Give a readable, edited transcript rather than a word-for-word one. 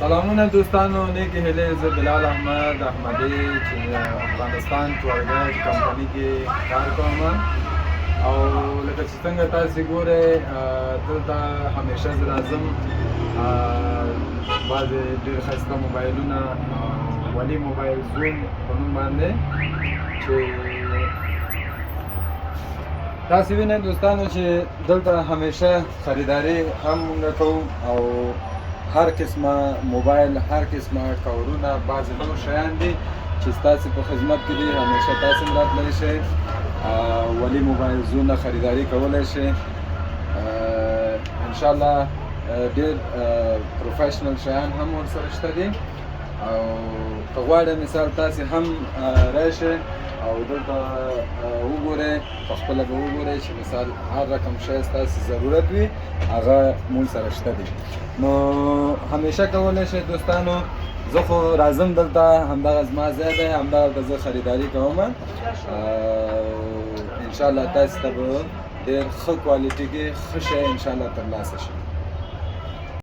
سلامونه دوستانو، نیکی هیلې. زه بلال احمد احمدی چې افغانستان ټورګایډ کمپنۍ کې کار کوم، او لکه چې څنګه تاسې ګورئ دلته همیشه زه راځم بعضې ډېر ښایسته موبایلونه ولي موبایل زون په نوم باندې چې تاسې وینئ دوستانو چې دلته همیشه خریداري هم موږ کوو او هر قسمه موبایل، هر قسمه کورونه، بعضې نور شیان دي چې ستاسې په خدمت کې دي. همیشه تاسې هم راتلی شئ، ولي موبایل زونه خریداري کولی شئ. انشاءالله ډېر پروفیشنل شیان هم ورسره شته دي، او که غواړئ مثال تاسې هم راشئ او دلته وګورئ، په خپله به وګورئ چې مثال هر رقم شی ستاسې ضرورت وي هغه مونږ سره شته دي. نو همیشه کولی شئ دوستانو، زه خو راځم دلته، همدغه زما ځای دی، همدغلته زه خریداري کوم. انشاءالله تاسې ته به ډېر ښه کوالټي کې ښه شی انشاءالله ترلاسه شي.